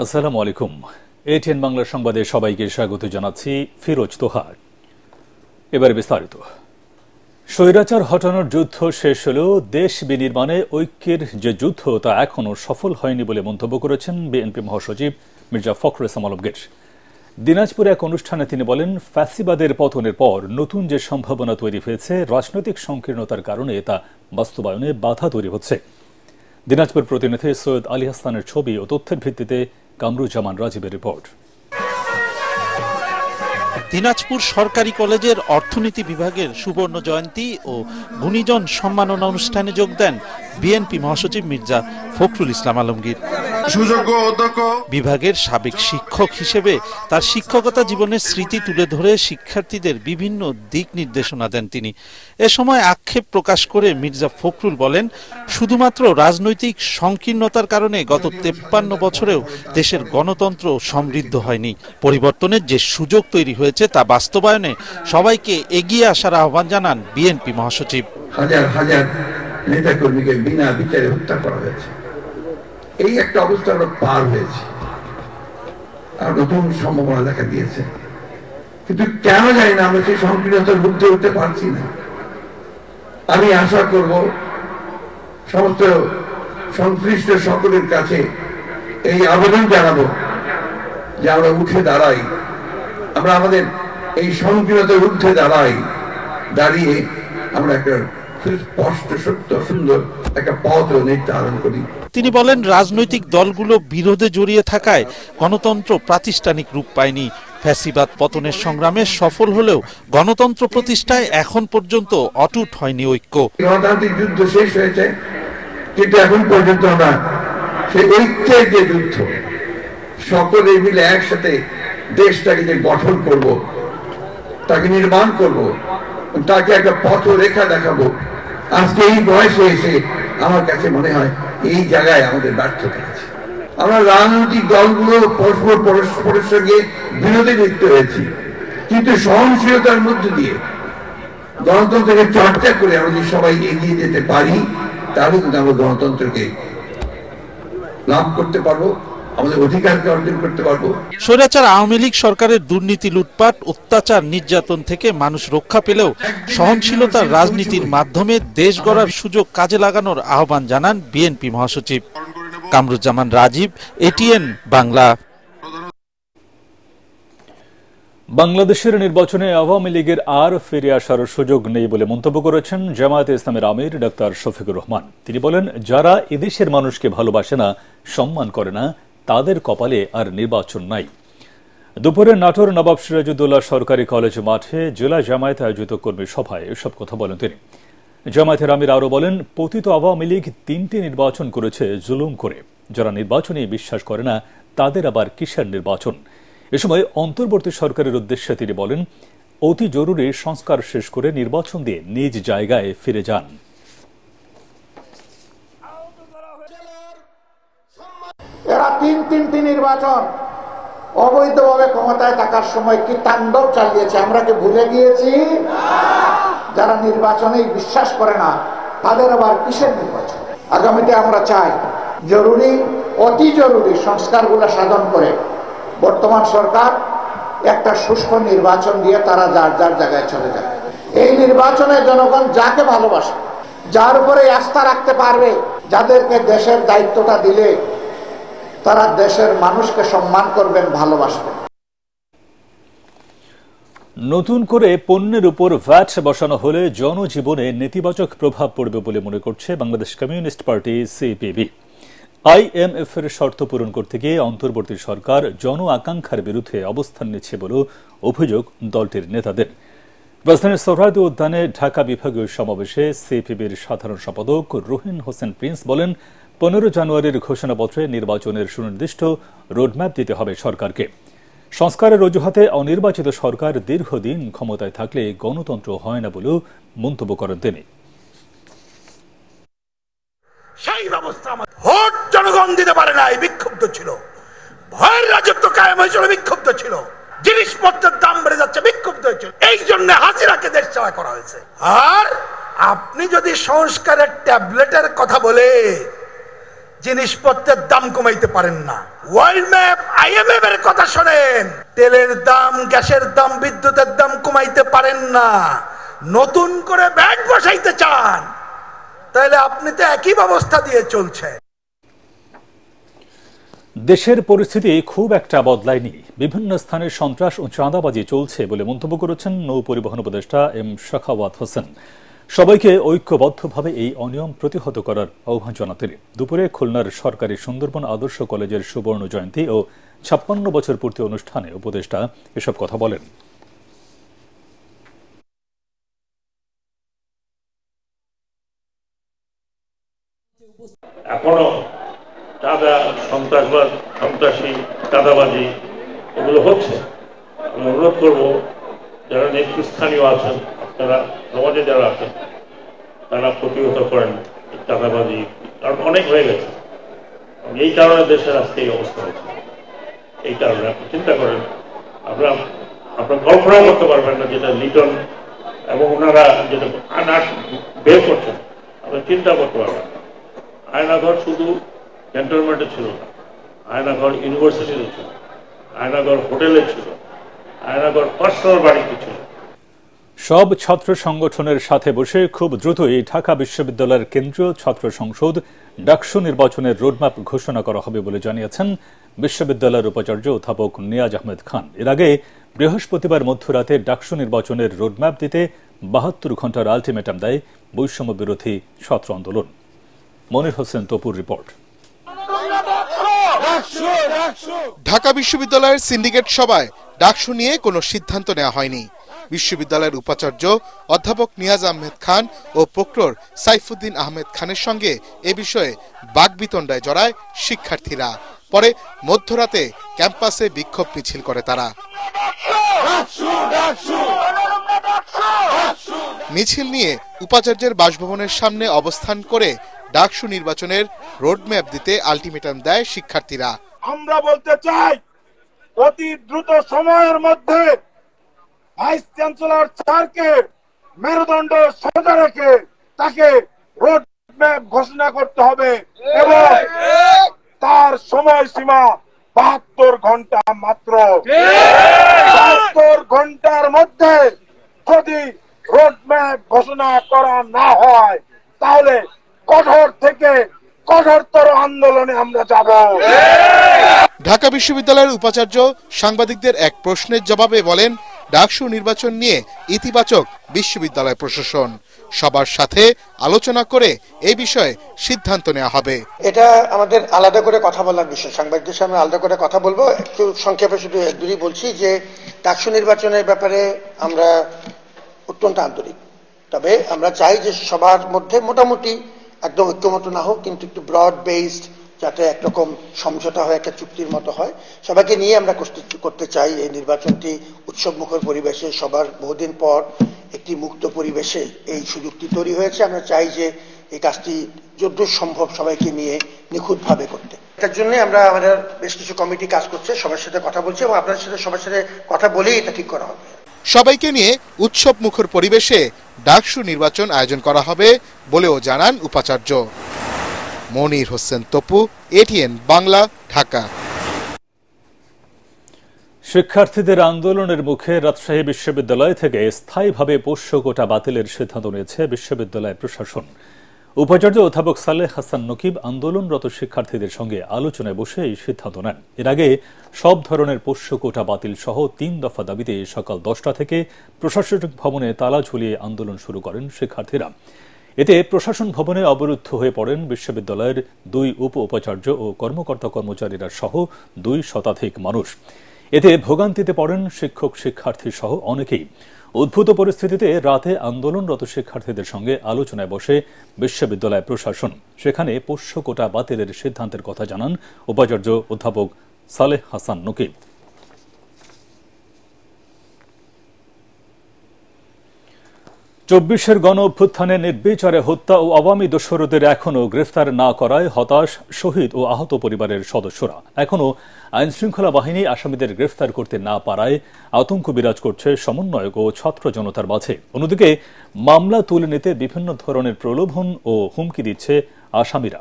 আসসালামু আলাইকুম। এটিএন বাংলা সংবাদে সবাইকে স্বাগত জানাচ্ছি ফিরোজ তোহার। এবারে বিস্তারিত। স্বৈরাচার হটানোর যুদ্ধ শেষ হলেও দেশ বিনির্মাণে ঐক্যের যে যুদ্ধ তা এখনও সফল হয়নি বলে মন্তব্য করেছেন বিএনপি মহাসচিব মির্জা ফখরুল ইসলাম আলমগীর। দিনাজপুরে এক অনুষ্ঠানে তিনি বলেন, ফ্যাসিবাদের পতনের পর নতুন যে সম্ভাবনা তৈরি হয়েছে, রাজনৈতিক সংকীর্ণতার কারণে তা বাস্তবায়নে বাধা তৈরি হচ্ছে। দিনাজপুর প্রতিনিধি সৈয়দ আলী হাসানের ছবি ও তথ্যের ভিত্তিতে কামরুজ্জামান রাজীবের রিপোর্ট। দিনাজপুর সরকারি কলেজের অর্থনীতি বিভাগের সুবর্ণ জয়ন্তী ও গুণীজন সম্মাননা অনুষ্ঠানে যোগ দেন বিএনপি মহাসচিব মির্জা ফখরুল ইসলাম আলমগীর। বিভাগের সাবেক শিক্ষক হিসেবে তার শিক্ষকতা জীবনের স্মৃতি তুলে ধরে শিক্ষার্থীদের বিভিন্ন দিক নির্দেশনা দেন তিনি। এ সময় আক্ষেপ প্রকাশ করে মির্জা ফখরুল বলেন, শুধুমাত্র রাজনৈতিক সংকীর্ণতার কারণে গত 53 বছরেও দেশের গণতন্ত্র সমৃদ্ধ হয়নি। পরিবর্তনের যে সুযোগ তৈরি হয়েছে তা বাস্তবায়নে সবাইকে এগিয়ে আসার আহ্বান জানান বিএনপি মহাসচিব। হাজার হাজার নেতাকর্মীকে বিনা বিচারে হত্যা করা হয়েছে। এই একটা অবস্থা আমরা পার হয়েছি, আর নতুন সম্ভাবনা দেখা দিয়েছে, কিন্তু কেন জানি না আমরা সেই সংকীর্ণতার মধ্যে উঠতে পারছি না। আমি আশা করব সমস্ত সংশ্লিষ্ট সকলের কাছে এই আবেদন জানাবো যে আমরা উঠে দাঁড়াই, আমরা আমাদের এই সংকীর্ণতার ঊর্ধ্বে দাঁড়িয়ে আমরা একটা স্পষ্ট সত্য সুন্দর একটা পথ নির্ধারণ করি। তিনি বলেন, রাজনৈতিক দলগুলো বিরোধে জড়িয়ে থাকায় গণতন্ত্র প্রাতিষ্ঠানিক রূপ পায়নি। ফ্যাসিবাদ পতনের সংগ্রামে সফল হলেও গণতন্ত্র প্রতিষ্ঠায় এখন পর্যন্ত অটুট হয়নি ঐক্য। গণতান্ত্রিক যুদ্ধ শেষ হয়েছে, কিন্তু এখন পর্যন্ত আমরা সেই ঐক্যের যে যুদ্ধ, সকলে মিলে একসাথে দেশটাকে যে গঠন করব, তাকে নির্মাণ করব, তাকে একটা পথরেখা দেখাবো, আজকে এই বয়সে এসে আমার কাছে মনে হয় এই জায়গায় আমাদের ব্যর্থতা আছে। আমরা রাজনৈতিক দলগুলো পরস্পরের সঙ্গে বিরোধে লিপ্ত হয়েছি, কিন্তু সহনশীলতার মধ্য দিয়ে গণতন্ত্রকে চর্চা করে আমরা যদি সবাই এগিয়ে যেতে পারি, তাহলে কিন্তু আমরা গণতন্ত্রকে লাভ করতে পারবো, আমাদের অধিকারকে অর্জন করতে পারবো। স্বৈরাচার আওয়ামী লীগ সরকারের দুর্নীতি, লুটপাট, অত্যাচার, নির্যাতন থেকে মানুষ রক্ষা পেলেও সহনশীলতার রাজনীতির মাধ্যমে দেশ গড়ার সুযোগ কাজে লাগানোর আহ্বান জানান বিএনপি মহাসচিব। কামরুজ্জামান রাজীব, এটিএন বাংলা। বাংলাদেশের নির্বাচনে আওয়ামী লীগের আর ফিরে আসার সুযোগ নেই বলে মন্তব্য করেছেন জামায়াতে ইসলামের আমির ডাক্তার শফিকুর রহমান। তিনি বলেন, যারা এদেশের মানুষকে ভালোবাসে না, সম্মান করে না, তাদের কপালে আর নির্বাচন নাই। দুপুরে নাটোর নবাব সিরাজউদ্দৌলা সরকারি কলেজ মাঠে জেলা জামায়াতে আয়োজিত কর্মী সভায় এসব কথা বলেন তিনি। জামায়াতের আমির আরও বলেন, পতিত আওয়ামী লীগ 3টি নির্বাচন করেছে জুলুম করে। যারা নির্বাচনে বিশ্বাস করে না, তাদের আবার কিসের নির্বাচন? এ সময় অন্তর্বর্তী সরকারের উদ্দেশ্যে তিনি বলেন, অতি জরুরি সংস্কার শেষ করে নির্বাচন দিয়ে নিজ জায়গায় ফিরে যান। এরা তিনটি নির্বাচন অবৈধভাবে ক্ষমতায় থাকার সময় কি তাণ্ডব চালিয়েছে, আমরা কি ভুলে গিয়েছি? যারা নির্বাচনে বিশ্বাস করে না, তাদের আবার কিসের নির্বাচন? আগামীতে আমরা চাই জরুরি, অতি জরুরি সংস্কারগুলো সাধন করে বর্তমান সরকার একটা সুষ্ঠু নির্বাচন দিয়ে তারা যার যার জায়গায় চলে যায়। এই নির্বাচনে জনগণ যাকে ভালোবাসবে, যার উপরে আস্থা রাখতে পারবে, যাদেরকে দেশের দায়িত্বটা দিলে তারা দেশের মানুষকে সম্মান করবেন, ভালোবাসবেন। নতুন করে পণ্যের উপর ভ্যাট বসানো হলে জনজীবনে নেতিবাচক প্রভাব পড়বে বলে মনে করছে Bangladesh communist party CPB. IMF এর শর্ত পূরণ করতে গিয়ে অন্তর্বর্তী সরকার জন আকাঙ্ক্ষার বিরুদ্ধে অবস্থান নিচ্ছে বলে অভিযোগ দলটির নেতাদের। রাজধানীর সোহরাওয়ার্দী উদ্যানে ঢাকা বিভাগীয় সমাবেশে সিপিবির সাধারণ সম্পাদক রুহিন হোসেন প্রিন্স বলেন, 15 জানুয়ারির ঘোষণাপত্রে নির্বাচনের সুনির্দিষ্ট রোডম্যাপ দিতে হবে সরকারকে। সংস্কারের অজুহাতে অনির্বাচিত সরকার দীর্ঘদিন ক্ষমতায় থাকলে গণতন্ত্র হয় না বলেও মন্তব্য করেন তিনি। সেই ব্যবস্থা ভোট জনগণ দিতে পারে নাই, বিক্ষুব্ধ ছিল। ভয়ের রাজত্ব কায়েম হয়েছিল, বিক্ষুব্ধ ছিল। জিনিসপত্রের দাম বেড়ে যাচ্ছে, বিক্ষুব্ধ হয়েছিল। এই জন্য হাজিরাকে দেশ সেবা করা হয়েছে। আর আপনি যদি সংস্কারের ট্যাবলেটের কথা বলে জিনিসপত্রের দাম কমাইতে পারেন না। ওয়ার্ল্ড ম্যাপ IMF এর কথা শোনেন, তেলের দাম, গ্যাসের দাম, বিদ্যুতের দাম কমাইতে পারেন না, নতুন করে ব্যাট বসাইতে চান, তাহলে আপনি তো একই ব্যবস্থা দিয়ে চলছে। দেশের পরিস্থিতি খুব একটা বদলায়নি, বিভিন্ন স্থানে সন্ত্রাস ও চাঁদাবাজি চলছে বলে মন্তব্য করেছেন নৌ পরিবহন উপদেষ্টা এম শাখাওয়াত হোসেন। সবাইকে ঐক্যবদ্ধভাবে এই অনিয়ম প্রতিহত করার আহ্বান জানান তিনি। দুপুরে খুলনার সরকারি সুন্দরবন আদর্শ কলেজের সুবর্ণ জয়ন্তী ও ৫৬ বছর পূর্তি অনুষ্ঠানে উপদেষ্টা এসব কথা বলেন। এখনো চাঁদা, সন্ত্রাসবাদ, সন্ত্রাসী, চাঁদাবাজি এগুলো হচ্ছে। আমি অনুরোধ করবো যারা নেতৃস্থানীয় আছেন, আপনারা সমাজে যারা আছেন, তারা প্রতিহত করেন চাঁদাবাজি, কারণ অনেক হয়ে গেছে। এই কারণে দেশের আজকে এই অবস্থা হচ্ছে। এই কারণে আপনি চিন্তা করেন, আপনার কল্পনা করতে পারবেন না যেটা লিটন এবং ওনারা যেটা বের করছেন, আপনি চিন্তা করতে পারবেন না। আয়নাঘর শুধু ক্যান্টনমেন্টে ছিল না, আয়নাঘর ইউনিভার্সিটিতে ছিল, আয়নাঘর হোটেলে ছিল, আয়নাঘর পার্সোনাল বাড়িতে ছিল। সব ছাত্র সংগঠনের সাথে বসে খুব দ্রুতই ঢাকা বিশ্ববিদ্যালয়ের কেন্দ্রীয় ছাত্র সংসদ ডাকসু নির্বাচনের রোডম্যাপ ঘোষণা করা হবে বলে জানিয়েছেন বিশ্ববিদ্যালয়ের উপাচার্য অধ্যাপক নিয়াজ আহমেদ খান। এর আগে বৃহস্পতিবার মধ্যরাতে ডাকসু নির্বাচনের রোডম্যাপ দিতে ৭২ ঘণ্টার আলটিমেটাম দেয় বৈষম্য বিরোধী ছাত্র আন্দোলন। মনির হোসেন তপুর রিপোর্ট। ঢাকা বিশ্ববিদ্যালয়ের সিন্ডিকেট সভায় ডাকসু নিয়ে কোনো সিদ্ধান্ত নেওয়া হয়নি। বিশ্ববিদ্যালয়ের উপাচার্য অধ্যাপক নিয়াজ আহমেদ খান ও প্রক্টর সাইফুদ্দিন আহমেদ খানের সঙ্গে এ বিষয়ে বাকবিতণ্ডায় জড়ায় শিক্ষার্থীরা। পরে মধ্যরাতে ক্যাম্পাসে বিক্ষোভ মিছিল করে তারা। মিছিল নিয়ে উপাচার্যের বাসভবনের সামনে অবস্থান করে ডাকসু নির্বাচনের রোডম্যাপ দিতে আলটিমেটাম দেয় শিক্ষার্থীরা। আমরা বলতে চাই, অতি দ্রুত সময়ের মধ্যে ভাইস চ্যান্সেলর স্যারকে মেরুদণ্ড সোজা রেখে তাকে রোডম্যাপ ঘোষণা করতে হবে এবং তার সময়সীমা ৭২ ঘন্টা মাত্র। ৭২ ঘন্টার মধ্যে যদি রোডম্যাপ ঘোষণা করা না হয়, তাহলে কঠোর থেকে কঠোরতর আন্দোলনে আমরা যাব। ঢাকা বিশ্ববিদ্যালয়ের উপাচার্য সাংবাদিকদের এক প্রশ্নের জবাবে বলেন, ডাকসু নির্বাচন নিয়ে ইতিবাচক বিশ্ববিদ্যালয় প্রশাসন, সবার সাথে আলোচনা করে এই বিষয়ে সিদ্ধান্ত নেওয়া হবে। এটা আমাদের আলাদা করে কথা বলার বিষয়, সাংবাদিকদের সামনে আলাদা করে কথা বলবো। একটু সংক্ষেপে শুধু একদুই বলছি যে ডাকসু নির্বাচনের ব্যাপারে আমরা অত্যন্ত আন্তরিক। তবে আমরা চাই যে সবার মধ্যে মোটামুটি একদম ঐক্যমত না হোক, কিন্তু একটু ব্রড বেসড, যাতে একরকম সমঝোতা হয়, একটা চুক্তির মতো হয়। সবাইকে নিয়ে আমরা করতে চাই এই নির্বাচনটি উৎসবমুখর পরিবেশে, সবার বহুদিন পর একটি মুক্ত পরিবেশে এই সুযোগটি তৈরি হয়েছে। আমরা চাই যে এই কাজটি যতদূর সম্ভব সবাইকে নিয়ে নিখুঁতভাবে করতে। এটার জন্য আমরা আমাদের বেশ কিছু কমিটি কাজ করছে, সবার সাথে কথা বলছি এবং আপনাদের সাথে সবার সাথে কথা বলেই এটা ঠিক করা হবে। সবাইকে নিয়ে উৎসব মুখর পরিবেশে ডাকসু নির্বাচন আয়োজন করা হবে বলেও জানান উপাচার্য। মনির হোসেন তপু, ATN বাংলা, ঢাকা। শিক্ষার্থীদের আন্দোলনের মুখে রাজশাহী বিশ্ববিদ্যালয় থেকে স্থায়ীভাবে পোষ্য কোটা বাতিলের সিদ্ধান্ত নিয়েছে বিশ্ববিদ্যালয় প্রশাসন। উপাচার্য অধ্যাপক সালেহ হাসান নকিব আন্দোলনরত শিক্ষার্থীদের সঙ্গে আলোচনায় বসে এই সিদ্ধান্ত নেন। এর আগে সব ধরনের পোষ্য কোটা বাতিল সহ ৩ দফা দাবিতে সকাল ১০টা থেকে প্রশাসনিক ভবনে তালা ঝুলিয়ে আন্দোলন শুরু করেন শিক্ষার্থীরা। এতে প্রশাসন ভবনে অবরুদ্ধ হয়ে পড়েন বিশ্ববিদ্যালয়ের ২ উপ উপাচার্য ও কর্মকর্তা কর্মচারীরা সহ ২ শতাধিক মানুষ। এতে ভোগান্তিতে পড়েন শিক্ষক, শিক্ষার্থী সহ অনেকেই। উদ্ভূত পরিস্থিতিতে রাতে আন্দোলনরত শিক্ষার্থীদের সঙ্গে আলোচনায় বসে বিশ্ববিদ্যালয় প্রশাসন। সেখানে পোষ্য কোটা বাতিলের সিদ্ধান্তের কথা জানান উপাচার্য অধ্যাপক সালেহ হাসান নকিব। ২৪-এর গণ অভ্যুত্থানে নির্বিচারে হত্যা ও আওয়ামী দোসরদের এখনও গ্রেফতার না করায় হতাশ শহীদ ও আহত পরিবারের সদস্যরা। এখনও আইনশৃঙ্খলা বাহিনী আসামিদের গ্রেফতার করতে না পারায় আতঙ্ক বিরাজ করছে সমন্বয়ক ও ছাত্র জনতার মাঝে। অন্যদিকে মামলা তুলে নিতে বিভিন্ন ধরনের প্রলোভন ও হুমকি দিচ্ছে আসামিরা।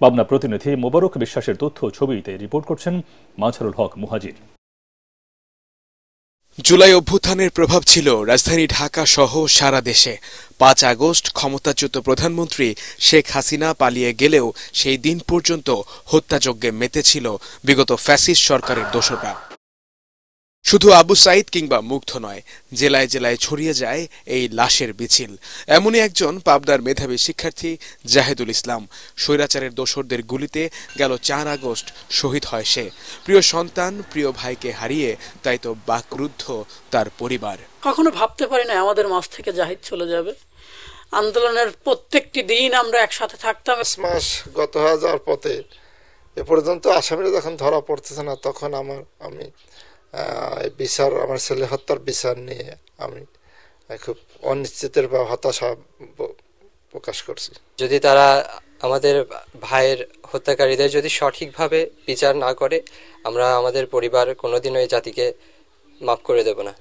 পাবনা প্রতিনিধি মোবারক বিশ্বাসের তথ্য ছবিতে রিপোর্ট করছেন মাজহারুল হক মুহাজির। জুলাই অভ্যুত্থানের প্রভাব ছিল রাজধানী ঢাকা সহ সারা দেশে। 5 আগস্ট ক্ষমতাচ্যুত প্রধানমন্ত্রী শেখ হাসিনা পালিয়ে গেলেও সেই দিন পর্যন্ত হত্যাযজ্ঞে মেতেছিল বিগত ফ্যাসিস্ট সরকারের দোসররা। শুধু আবু সাইদ কিংবা মুগ্ধ নয়, জেলায় জেলায় ছড়িয়ে যায় এই লাশের মিছিল। এমনই একজন পাবনার মেধাবী শিক্ষার্থী জাহেদুল ইসলাম। স্বৈরাচারের দোসরদের গুলিতে গেল 4 আগস্ট শহীদ হয় সে। প্রিয় সন্তান, প্রিয় ভাইকে হারিয়ে তাই তো বাকরুদ্ধ তার পরিবার। কখনো ভাবতে পারি না আমাদের মাঝ থেকে জাহিদ চলে যাবে। আন্দোলনের প্রত্যেকটি দিন আমরা একসাথে থাকতাম। মাস গত হয়ে যাওয়ার পথে এ পর্যন্ত আসামিরা যখন ধরা পড়তেছে না, তখন আমি বিচার, আমার ছেলে হত্যার বিচার নিয়ে আমি খুব অনিশ্চিতের বা হতাশা প্রকাশ করছি। যদি তারা আমাদের ভাইয়ের হত্যাকারীদের যদি সঠিকভাবে বিচার না করে, আমরা আমাদের পরিবার কোনোদিনও এই জাতিকে মাফ করে দেব না।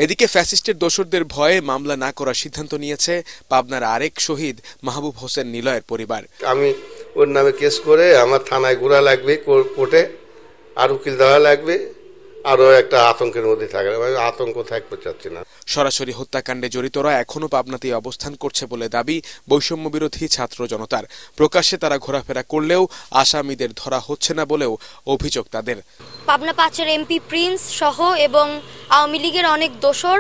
এদিকে ফ্যাসিস্টের দোসরদের ভয়ে মামলা না করার সিদ্ধান্ত নিয়েছে পাবনার আরেক শহীদ মাহবুব হোসেন নিলয়ের পরিবার। আমি ওর নামে কেস করে আমার থানায় ঘোরা লাগবে, কোর্টে আর উকিল দেওয়া লাগবে, আরো একটা আতঙ্কের মধ্যে থাকবে। আমি আতঙ্ক থাকতে চাচ্ছি না। সরাসরি হত্যাকাণ্ডে জড়িতরা এখনো পাবনাতেই অবস্থান করছে বলে দাবি বৈষম্য বিরোধী ছাত্র জনতার। প্রকাশ্যে তারা ঘোরাফেরা করলেও আসামিদের ধরা হচ্ছে না বলেও অভিযোগ তাদের। পাবনা 5-এর এমপি প্রিন্স সহ এবং আওয়ামী লীগের অনেক দোসর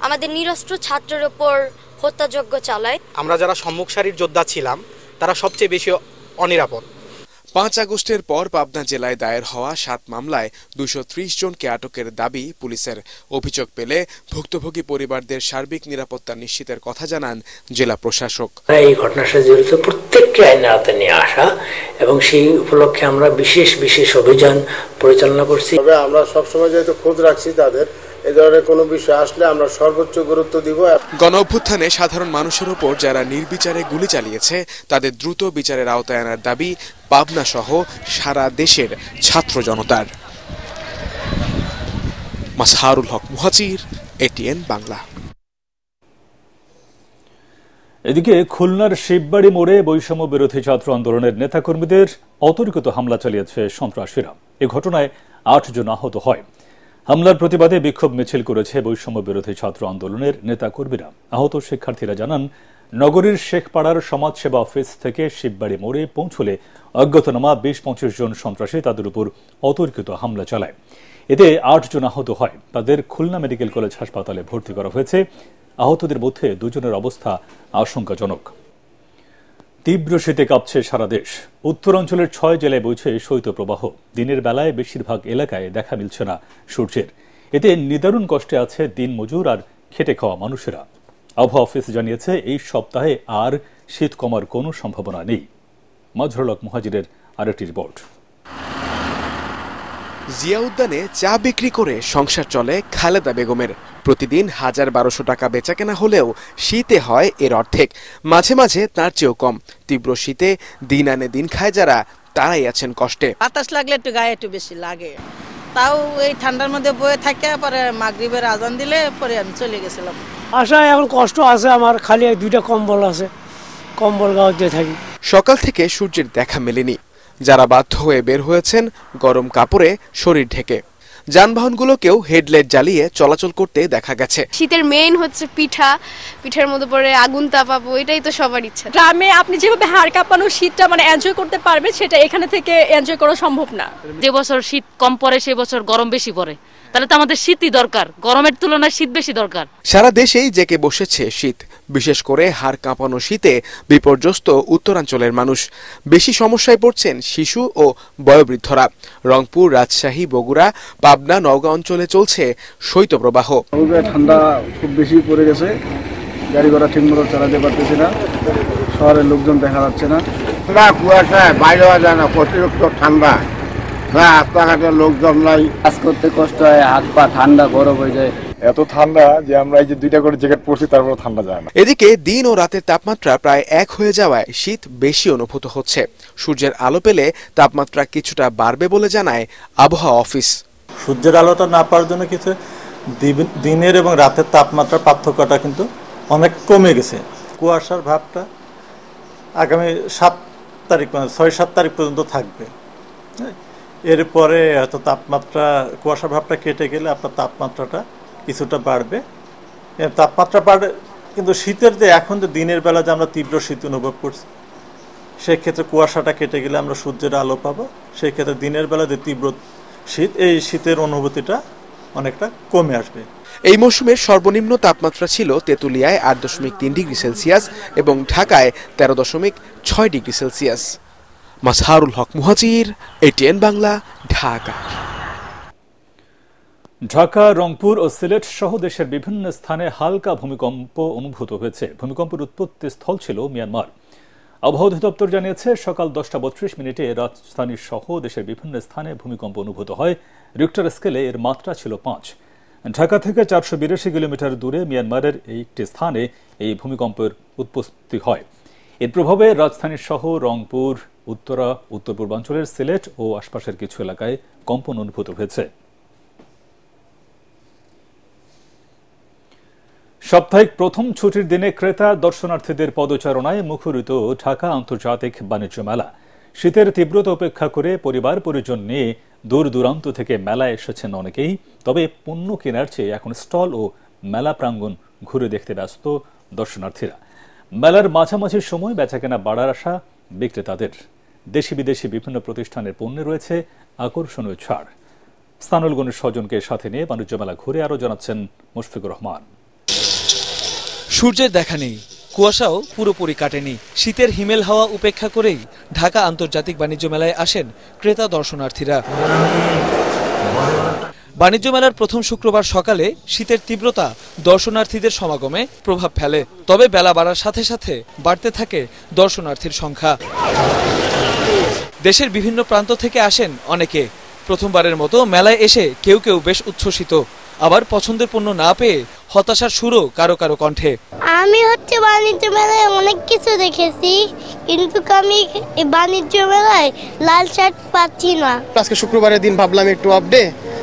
আমাদের নিরস্ত্র ছাত্রের উপর হত্যাযজ্ঞ চালায়। আমরা যারা সম্মুখ সারির যোদ্ধা ছিলাম তারা সবচেয়ে বেশি অনিরাপদ। 5 আগস্টের পর পাবনা জেলায় দায়ের হওয়া 7 মামলায় 230 জনকে আটকের দাবি পুলিশের। অভিযোগ পেলে ভুক্তভোগী পরিবারদের সার্বিক নিরাপত্তা নিশ্চিতের কথা জানান জেলা প্রশাসক। এই ঘটনার সাথে জড়িত প্রত্যেককে আইনের আওতায় নিয়ে আসা এবং সেই উপলক্ষে আমরা বিশেষ অভিযান পরিচালনা করছি। তবে আমরা সবসময় যেহেতু খোঁজ রাখছি তাদের, এই ধরনের কোনো বিষয় আসলে আমরা সর্বোচ্চ গুরুত্ব দিব। গণ অভ্যুত্থানে সাধারণ মানুষের উপর যারা নির্বিচারে গুলি চালিয়েছে তাদের দ্রুত বিচারের আওতায় আনার দাবি পাবনা সহ সারা দেশের ছাত্র জনতার। মাজহারুল হক মুহাজির, এটিএন বাংলা। এদিকে খুলনার শিববাড়ি মোড়ে বৈষম্য বিরোধী ছাত্র আন্দোলনের নেতাকর্মীদের অতর্কিত হামলা চালিয়েছে সন্ত্রাসীরা। এ ঘটনায় 8 জন আহত হয়। হামলার প্রতিবাদে বিক্ষোভ মিছিল করেছে বৈষম্য বিরোধী ছাত্র আন্দোলনের নেতাকর্মীরা। আহত শিক্ষার্থীরা জানান, নগরীর শেখপাড়ার সমাজসেবা অফিস থেকে শিববাড়ি মোড়ে পৌঁছলে অজ্ঞাতনামা 20-25 জন সন্ত্রাসী তাদের উপর অতর্কিত হামলা চালায়। এতে 8 জন আহত হয়। তাদের খুলনা মেডিকেল কলেজ হাসপাতালে ভর্তি করা হয়েছে। আহতদের মধ্যে 2 জনের অবস্থা আশঙ্কাজনক। তীব্র শীতে কাঁপছে সারা দেশ। উত্তরাঞ্চলের 6 জেলায় বইছে শৈত্যপ্রবাহ। দিনের বেলায় বেশিরভাগ এলাকায় দেখা মিলছে না সূর্যের। এতে নিদারুণ কষ্টে আছে দিনমজুর আর খেটে খাওয়া মানুষেরা। আবহাওয়া অফিস জানিয়েছে এই সপ্তাহে আর শীত কমার কোনো সম্ভাবনা নেই। মাজহারুল হক মুহাজিরের আরেকটি রিপোর্ট। জিয়া উদ্যানে চা বিক্রি করে সংসার চলে খালেদা বেগমের। প্রতিদিন 1000-1200 টাকা বেচাকেনা হলেও শীতে হয় এর অর্ধেক, মাঝে মাঝে তার চেয়েও কম। তীব্র শীতে দিন আনে দিন খায় যারা, তারাই আছেন কষ্টে। বাতাস লাগলে একটু গায়ে একটু বেশি লাগে, তাও এই ঠান্ডার মধ্যে বয়ে থাকে। পরে মাগরিবের আজান দিলে পরে আমি চলে গেছিলাম। আশা এখন কষ্ট আছে আমার, খালি 2টা কম্বল আছে, কম্বল গায়ে দিয়ে থাকি। সকাল থেকে সূর্যের দেখা মেলেনি। যারা বাধ্য হয়ে বের হয়েছেন গরম কাপড়ে শরীর ঢেকে। যানবাহনগুলোকেও হেডলাইট জ্বালিয়ে চলাচল করতে দেখা গেছে। শীতের মেইন হচ্ছে পিঠার মধ্যে পরে আগুন তাপাবো, এটাই তো সবার ইচ্ছা। গ্রামে আপনি যেভাবে হাড় কাঁপানো শীতটা এনজয় করতে পারবেন, সেটা এখানে থেকে এনজয় করা সম্ভব না। যে বছর শীত কম পড়ে সে বছর গরম বেশি পড়ে, তাহলে তো আমাদের শীতই দরকার, গরমের তুলনায় শীত বেশি দরকার। সারা দেশেই জেকে বসেছে শীত। বিশেষ করে হাড় কাঁপানো শীতে বিপর্যস্ত উত্তরাঞ্চলের মানুষ। বেশি সমস্যায় পড়ছেন শিশু ও বয়োবৃদ্ধরা। রংপুর, রাজশাহী, বগুড়া, পাবনা, নওগাঁ অঞ্চলে চলছে শৈত্যপ্রবাহ। ঠান্ডা খুব বেশি পড়ে গেছে, গাড়ি ঘোড়া ঠিক মতো চালাতে পারতেছি না, শহরের লোকজন দেখা যাচ্ছে না। কুয়াশায় বাইরে যায় না, অতিরিক্ত ঠান্ডা, রাস্তাঘাটের লোকজন নাই, কাজ করতে কষ্ট হয়, হাত পা ঠান্ডা গরম হয়ে যায়। এত ঠান্ডা যে আমরা এই যে 2টা করে জ্যাকেট পরছি তারপর ঠান্ডা যায় না। এদিকে দিন ও রাতের তাপমাত্রা প্রায় এক হয়ে যাওয়ায় শীত বেশি অনুভূত হচ্ছে। সূর্যের আলো পেলে তাপমাত্রা কিছুটা বাড়বে বলে জানায় আবহাওয়া অফিস। সূর্যের আলোটা না পাওয়ার জন্য কিছু দিনের এবং রাতের তাপমাত্রার পার্থক্যটা কিন্তু অনেক কমে গেছে। কুয়াশার ভাবটা আগামী 7 তারিখ 6-7 তারিখ পর্যন্ত থাকবে। এরপরে হয়তো তাপমাত্রা কুয়াশা ভাবটা কেটে গেলে আপনার তাপমাত্রাটা কিছুটা বাড়বে। তাপমাত্রা বাড়বে, কিন্তু শীতের যে এখন যে দিনের বেলা যে আমরা তীব্র শীত অনুভব করছি, সেক্ষেত্রে কুয়াশাটা কেটে গেলে আমরা সূর্যের আলো পাবো। সেই ক্ষেত্রে দিনের বেলা যে তীব্র শীত, এই শীতের অনুভূতিটা অনেকটা কমে আসবে। এই মৌসুমের সর্বনিম্ন তাপমাত্রা ছিল তেঁতুলিয়ায় 8.3 ডিগ্রি সেলসিয়াস এবং ঢাকায় 13.6 ডিগ্রি সেলসিয়াস। মাজহারুল হক মুহাজির, ATN বাংলা, ঢাকা। ঢাকা, রংপুর ও সিলেট সহ দেশের বিভিন্ন স্থানে হালকা ভূমিকম্প অনুভূত হয়েছে। ভূমিকম্পের উৎপত্তি স্থল ছিল মিয়ানমার। আবহাওয়া অধিদপ্তর জানিয়েছে সকাল 10:32 রাজধানী সহ দেশের বিভিন্ন স্থানে ভূমিকম্প অনুভূত হয়। রিক্টার স্কেলে এর মাত্রা ছিল 5। ঢাকা থেকে 482 কিলোমিটার দূরে মিয়ানমারের একটি স্থানে এই ভূমিকম্পের উৎপত্তি হয়। এর প্রভাবে রাজধানী সহ রংপুর, উত্তরা, উত্তর পূর্বাঞ্চলের সিলেট ও আশপাশের কিছু এলাকায় কম্পন অনুভূত হয়েছে। সাপ্তাহিক প্রথম ছুটির দিনে ক্রেতা দর্শনার্থীদের পদচারণায় মুখরিত ঢাকা আন্তর্জাতিক বাণিজ্য মেলা। শীতের তীব্রতা উপেক্ষা করে পরিবার পরিজন নিয়ে দূর দূরান্ত থেকে মেলায় এসেছেন অনেকেই। তবে পণ্য কেনার চেয়ে এখন স্টল ও মেলা প্রাঙ্গণ ঘুরে দেখতে ব্যস্ত দর্শনার্থীরা। মেলার মাঝামাঝি সময় বেচাকেনা বাড়ার আশা বিক্রেতাদের। দেশি বিদেশি বিভিন্ন প্রতিষ্ঠানের পণ্যে রয়েছে আকর্ষণীয় ছাড়। স্থানুলগণের স্বজনকে সাথে নিয়ে বাণিজ্য মেলা ঘুরে আরও জানাচ্ছেন মুশফিকুর রহমান। সূর্যের দেখা নেই, কুয়াশাও পুরোপুরি কাটেনি। শীতের হিমেল হাওয়া উপেক্ষা করেই ঢাকা আন্তর্জাতিক বাণিজ্য মেলায় আসেন ক্রেতা দর্শনার্থীরা। বাণিজ্য মেলার প্রথম শুক্রবার সকালে শীতের তীব্রতা দর্শনার্থীদের সমাগমে প্রভাব ফেলে। তবে বেলা বাড়ার সাথে সাথে বাড়তে থাকে দর্শনার্থীর সংখ্যা। দেশের বিভিন্ন প্রান্ত থেকে আসেন অনেকে। প্রথমবারের মতো মেলায় এসে কেউ কেউ বেশ উচ্ছ্বসিত, আবার পছন্দের পণ্য না পেয়ে হতাশার সুরও কারো কারো কণ্ঠে। আমি বাণিজ্য মেলায় অনেক কিছু দেখেছি, কিন্তু আমি বাণিজ্য মেলায় লাল শার্ট পাচ্ছি না। আজকে শুক্রবারের দিন ভাবলাম একটু অফ ডে,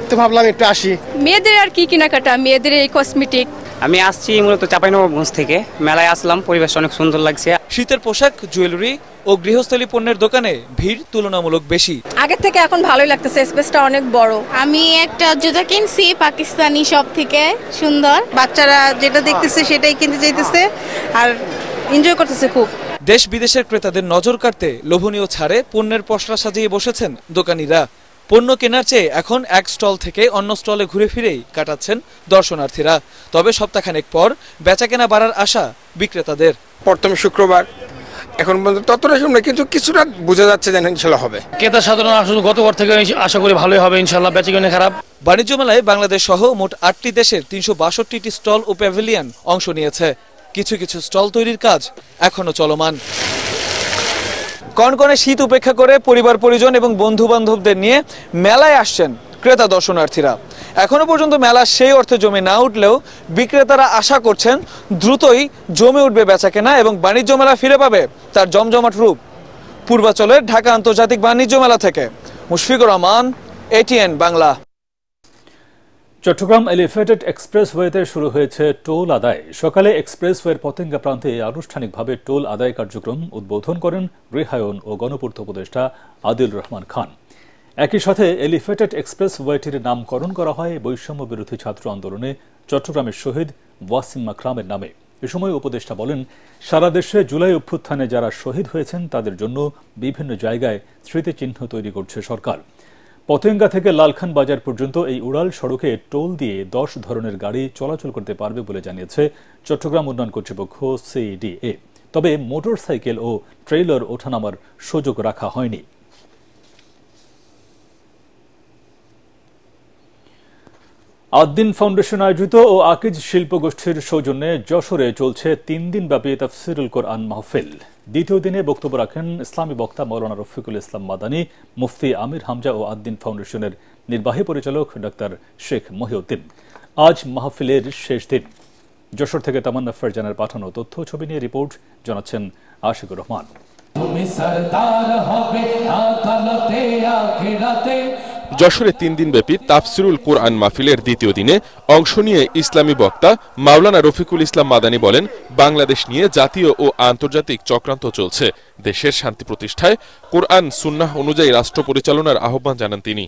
তো ভাবলাম একটু আসি। মেয়েদের আর কি কেনাকাটা, মেয়েদের এই কসমেটিক। আমি আসছি মূলত চাঁপাইনবাবগঞ্জ থেকে। মেলায় আসলাম, পরিবেশ অনেক সুন্দর লাগছে। শীতের পোশাক, জুয়েলারি ও গৃহস্থলী পণ্যের দোকানে ভিড় তুলনামূলক বেশি। আগের থেকে এখন ভালোই লাগতেছে, স্পেসটা অনেক বড়। আমি একটা জুতা কিনছি পাকিস্তানি শপ থেকে, সুন্দর। বাচ্চারা যেটা দেখতেছে সেটাই কিনতে চাইতেছে আর এনজয় করতেছে খুব। দেশ বিদেশের ক্রেতাদের নজর কাড়তে লোভনীয় ছাড়ে পণ্যের পসরা সাজিয়ে বসেছেন দোকানিরা। পণ্য কেনার চেয়ে এখন এক স্টল থেকে অন্য স্টলে ঘুরে ফিরেই কাটাচ্ছেন দর্শনার্থীরা। তবে সপ্তাহখানেক পর বেচাকেনা বাড়ার আশা বিক্রেতাদের। প্রথম শুক্রবার, এখন পর্যন্ত ততটা সময় কিন্তু কিছুটা বোঝা যাচ্ছে যে ইনশাল্লাহ হবে। ক্রেতা সাধারণ আসলে গতবার থেকে আশা করি ভালোই হবে ইনশাল্লাহ, বেচাকেনা খারাপ। বাণিজ্য মেলায় বাংলাদেশ সহ মোট 8টি দেশের 362টি স্টল ও প্যাভিলিয়ন অংশ নিয়েছে। কিছু কিছু স্টল তৈরির কাজ এখনো চলমান। কনকনে শীত উপেক্ষা করে পরিবার পরিজন এবং বন্ধু বান্ধবদের নিয়ে মেলায় আসছেন ক্রেতা দর্শনার্থীরা। এখনো পর্যন্ত মেলা সেই অর্থে জমে না উঠলেও বিক্রেতারা আশা করছেন দ্রুতই জমে উঠবে বেচাকেনা এবং বাণিজ্য মেলা ফিরে পাবে তার জমজমাট রূপ। পূর্বাঞ্চলের ঢাকা আন্তর্জাতিক বাণিজ্য মেলা থেকে মুশফিকুর রহমান, ATN বাংলা। চট্টগ্রাম এলিভেটেড এক্সপ্রেসওয়েতে শুরু হয়েছে টোল আদায়। সকালে এক্সপ্রেসওয়ের পতেঙ্গা প্রান্তে আনুষ্ঠানিকভাবে টোল আদায় কার্যক্রম উদ্বোধন করেন গৃহায়ন ও গণপূর্ত উপদেষ্টা আদিল রহমান খান। একই সাথে এলিভেটেড এক্সপ্রেসওয়েটির নামকরণ করা হয় বৈষম্য বিরোধী ছাত্র আন্দোলনে চট্টগ্রামের শহীদ ওয়াসিম মাকরামের নামে। এ সময় উপদেষ্টা বলেন, সারা দেশে জুলাই অভ্যুত্থানে যারা শহীদ হয়েছেন তাদের জন্য বিভিন্ন জায়গায় স্মৃতিচিহ্ন তৈরি করছে সরকার। পতেঙ্গা থেকে লালখান বাজার পর্যন্ত এই উড়াল সড়কে টোল দিয়ে 10 ধরনের গাড়ি চলাচল করতে পারবে বলে জানিয়েছে চট্টগ্রাম উন্নয়ন কর্তৃপক্ষ CDA। তবে মোটরসাইকেল ও ট্রেইলার ওঠানামার সুযোগ রাখা হয়নি। আদ্দিন ফাউন্ডেশন আয়োজিত ও আকিজ শিল্পগোষ্ঠীর সৌজন্যে যশোরে চলছে 3 দিনব্যাপী তাফসিরুল কোরআন মাহফিল। দ্বিতীয় দিনে বক্তব্য রাখেন ইসলামী বক্তা মাওলানা রফিকুল ইসলাম মাদানী, মুফতি আমির হামজা ও আদ্দিন ফাউন্ডেশনের নির্বাহী পরিচালক ডাক্তার শেখ মহিউদ্দিন। আজ মাহফিলের শেষ দিন। যশোর থেকে তামান্না ফারজানের পাঠানো তথ্য ছবি নিয়ে রিপোর্ট জানাচ্ছেন আশিকুর রহমান। তুমি সরদার হবে আদালতে আখিরাতে, যশোরে 3 দিনব্যাপী তাফসিরুল কোরআন মাহফিলের দ্বিতীয় দিনে অংশ নিয়ে ইসলামী বক্তা মাওলানা রফিকুল ইসলাম মাদানী বলেন, বাংলাদেশ নিয়ে জাতীয় ও আন্তর্জাতিক চক্রান্ত চলছে। দেশের শান্তি প্রতিষ্ঠায় কোরআন সুন্নাহ অনুযায়ী রাষ্ট্র পরিচালনার আহ্বান জানান তিনি।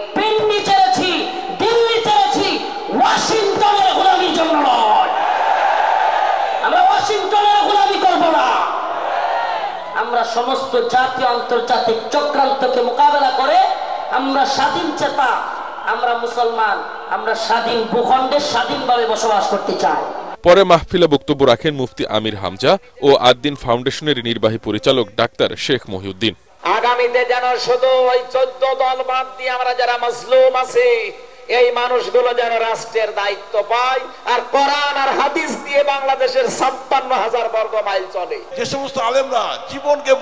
আমরা সমস্ত জাতীয় আন্তর্জাতিক চক্রান্তকে মোকাবেলা করে আমরা স্বাধীন চেতা, আমরা মুসলমান, আমরা স্বাধীন ভূখণ্ডে স্বাধীনভাবে বসবাস করতে চাই। পরে মাহফিলে বক্তব্য রাখেন মুফতি আমির হামজা ও আদ্দিন ফাউন্ডেশনের নির্বাহী পরিচালক ডাক্তার শেখ মহিউদ্দিন। আগামীতে যেন শুধু ওই 14 দল বাদ দিয়ে আমরা যারা মাজলুম আছে এই মানুষগুলো যেন রাষ্ট্রের দায়িত্ব পায়, আর কোরআন আর হাদিস দিয়ে বাংলাদেশের 56,000 বর্গ মাইল চলে। যে সমস্ত আলেমরা জীবনকে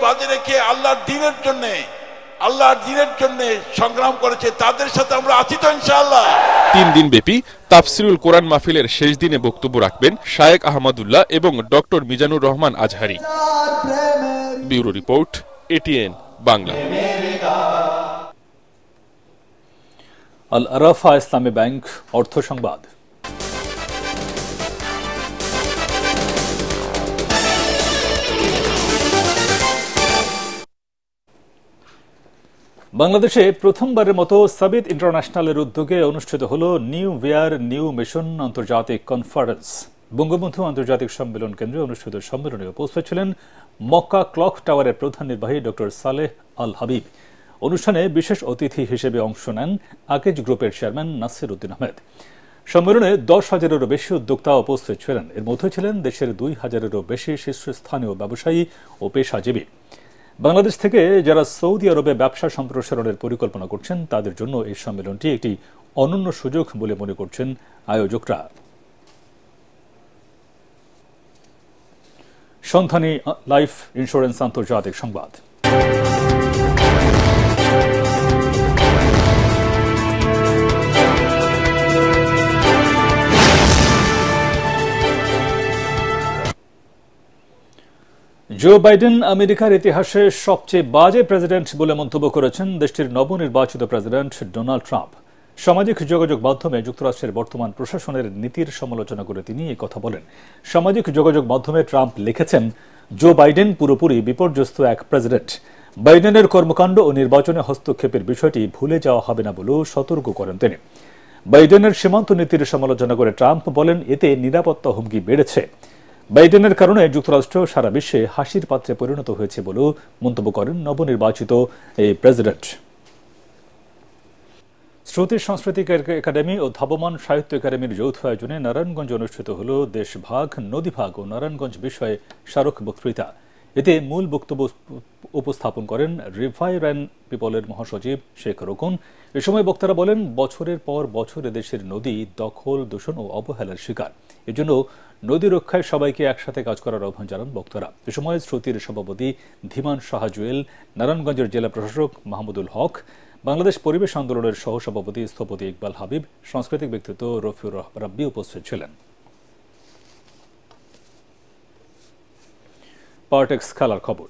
বাজি রেখে আল্লাহর দ্বীনের জন্য সংগ্রাম করেছে, তাদের সাথে আমরা আছি তো ইনশাআল্লাহ। 3 দিন ব্যাপী তাফসিরুল কোরআন মাহফিলের শেষ দিনে বক্তব্য রাখবেন শায়েখ আহমদুল্লাহ এবং doctor Mizanur Rahman Azhari. Bureau report, ATN Bangla. Al Arafah Islami bank অর্থ সংবাদ। বাংলাদেশে প্রথমবারের মতো সাবিত ইন্টারন্যাশনালের উদ্যোগে অনুষ্ঠিত হল নিউ ওয়্যার নিউ মিশন আন্তর্জাতিক কনফারেন্স। বঙ্গবন্ধু আন্তর্জাতিক সম্মেলন কেন্দ্রে অনুষ্ঠিত সম্মেলনে উপস্থিত ছিলেন মক্কা ক্লক টাওয়ারের প্রধান নির্বাহী ডক্টর সালেহ আল হাবিব। অনুষ্ঠানে বিশেষ অতিথি হিসেবে অংশ নেন আকেজ গ্রুপের চেয়ারম্যান নাসির উদ্দিন আহমেদ। সম্মেলনে 10,000-এরও বেশি উদ্যোক্তা উপস্থিত ছিলেন। এর মধ্যে ছিলেন দেশের 2,000-এরও বেশি শীর্ষস্থানীয় ব্যবসায়ী ও পেশাজীবী। বাংলাদেশ থেকে যারা সৌদি আরবে ব্যবসা সম্প্রসারণের পরিকল্পনা করছেন তাদের জন্য এই সম্মেলনটি একটি অনন্য সুযোগ বলে মনে করছেন আয়োজকরা। সন্ধানী লাইফ ইন্স্যুরেন্স আন্তর্জাতিক সংবাদ। জো বাইডেন আমেরিকার ইতিহাসে সবচেয়ে বাজে প্রেসিডেন্ট বলে মন্তব্য করেছেন দেশটির নবনির্বাচিত প্রেসিডেন্ট ডোনাল্ড ট্রাম্প। সামাজিক যোগাযোগ মাধ্যমে যুক্তরাষ্ট্রের বর্তমান প্রশাসনের নীতির সমালোচনা করে তিনি এই কথা বলেন। সামাজিক যোগাযোগ মাধ্যমে ট্রাম্প লিখেছেন, জো বাইডেন পুরোপুরি বিপর্যস্ত এক প্রেসিডেন্ট। বাইডেনের কর্মকাণ্ড ও নির্বাচনে হস্তক্ষেপের বিষয়টি ভুলে যাওয়া হবে না বলেও সতর্ক করেন তিনি। বাইডেনের সীমান্ত নীতির সমালোচনা করে ট্রাম্প বলেন, এতে নিরাপত্তা হুমকি বেড়েছে। বাইডেনের কারণে যুক্তরাষ্ট্র সারা বিশ্বে হাসির পাত্রে পরিণত হয়েছে বলেও মন্তব্য করেন নবনির্বাচিত এই প্রেসিডেন্ট। শ্রুতি সাংস্কৃতিক একাডেমি ও ধাবমান সাহিত্য একাডেমির যৌথ আয়োজনে নারায়ণগঞ্জে অনুষ্ঠিত হল দেশভাগ, নদীভাগ ও নারায়ণগঞ্জ বিষয়ে স্মারক বক্তৃতা। এতে মূল বক্তব্য উপস্থাপন করেন রিভাইর অ্যান্ড পিপলের মহাসচিব শেখ রোকন। এ সময় বক্তারা বলেন, বছরের পর বছর দেশের নদী দখল, দূষণ ও অবহেলার শিকার। এজন্য নদী রক্ষায় সবাইকে একসাথে কাজ করার আহ্বান জানান বক্তারা। এ সময় শ্রুতির সভাপতি ধীমান সাহা জুয়েল, নারায়ণগঞ্জের জেলা প্রশাসক মাহমুদুল হক, বাংলাদেশ পরিবেশ আন্দোলনের সহসভাপতি স্থপতি ইকবাল হাবিব, সাংস্কৃতিক ব্যক্তিত্ব রফিউর রাব্বি উপস্থিত ছিলেন। পার্টেক্স খেলার খবর।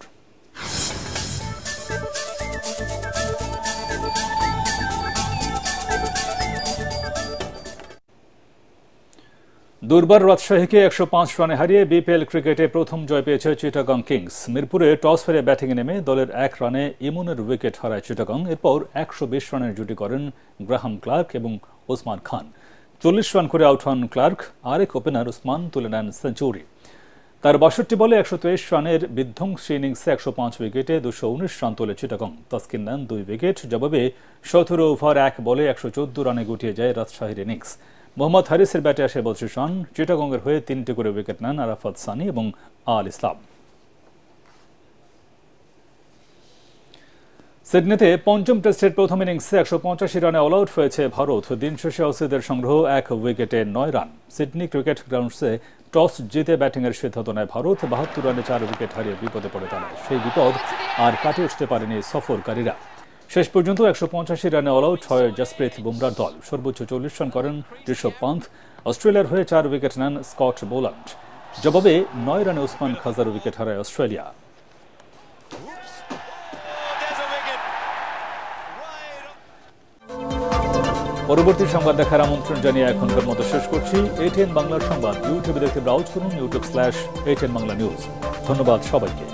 দুর্বার রাজশাহীকে 105 রানে হারিয়ে বিপিএল ক্রিকেটে প্রথম জয় পেয়েছে চিটাগং কিংস। মিরপুরে টস হেরে ব্যাটিংয়ে নেমে দলের 1 রানে ইমনের উইকেট হারায় চিটাগং। এরপর 120 রানের জুটি করেন গ্রাহাম ক্লার্ক এবং ওসমান খান। 40 রান করে আউট হন ক্লার্ক। আরেক ওপেনার ওসমান তুলে নেন সেঞ্চুরি। তার 62 বলে 123 রানের বিধ্বংসী ইনিংসে 105 উইকেটে 219 রান তোলে চিটাগং। তাসকিন নেন 2 উইকেট। জবাবে 17 ওভার 1 বলে 114 রানে গুটিয়ে যায় রাজশাহীর ইনিংস। মোহাম্মদ হারিসের ব্যাটে আসে 32 রান। চিটাগংয়ের হয়ে 3টি করে উইকেট নেন আরাফাত সানি এবং আল ইসলাম। সিডনিতে পঞ্চম টেস্টের প্রথম ইনিংসে 185 রানে অল আউট হয়েছে ভারত। দিন শেষে অসিদের সংগ্রহ 1 উইকেটে 9 রান। সিডনি ক্রিকেট গ্রাউন্ডসে টস জিতে ব্যাটিংয়ের সিদ্ধান্ত নেয় ভারত। 72 রানে 4 উইকেট হারিয়ে বিপদে পড়ে তারা। সেই বিপদ আর কাটিয়ে উঠতে পারেনি সফরকারীরা। শেষ পর্যন্ত 185 রানে অল আউট হয় জসপ্রীত বুমরার দল। সর্বোচ্চ 40 রান করেন ঋষভ পান্থ। অস্ট্রেলিয়ার হয়ে 4 উইকেট নেন স্কট বোল্যান্ড। জবাবে 9 রানে ওসমান খাজার উইকেট হারায় অস্ট্রেলিয়া। পরবর্তী সংবাদ দেখার আমন্ত্রণ জানিয়ে এখনকার মতো শেষ করছি। ATN বাংলার সংবাদ ইউটিউবে দেখতে ব্রাউজ করুন youtube/ATN বাংলা নিউজ। ধন্যবাদ সবাইকে।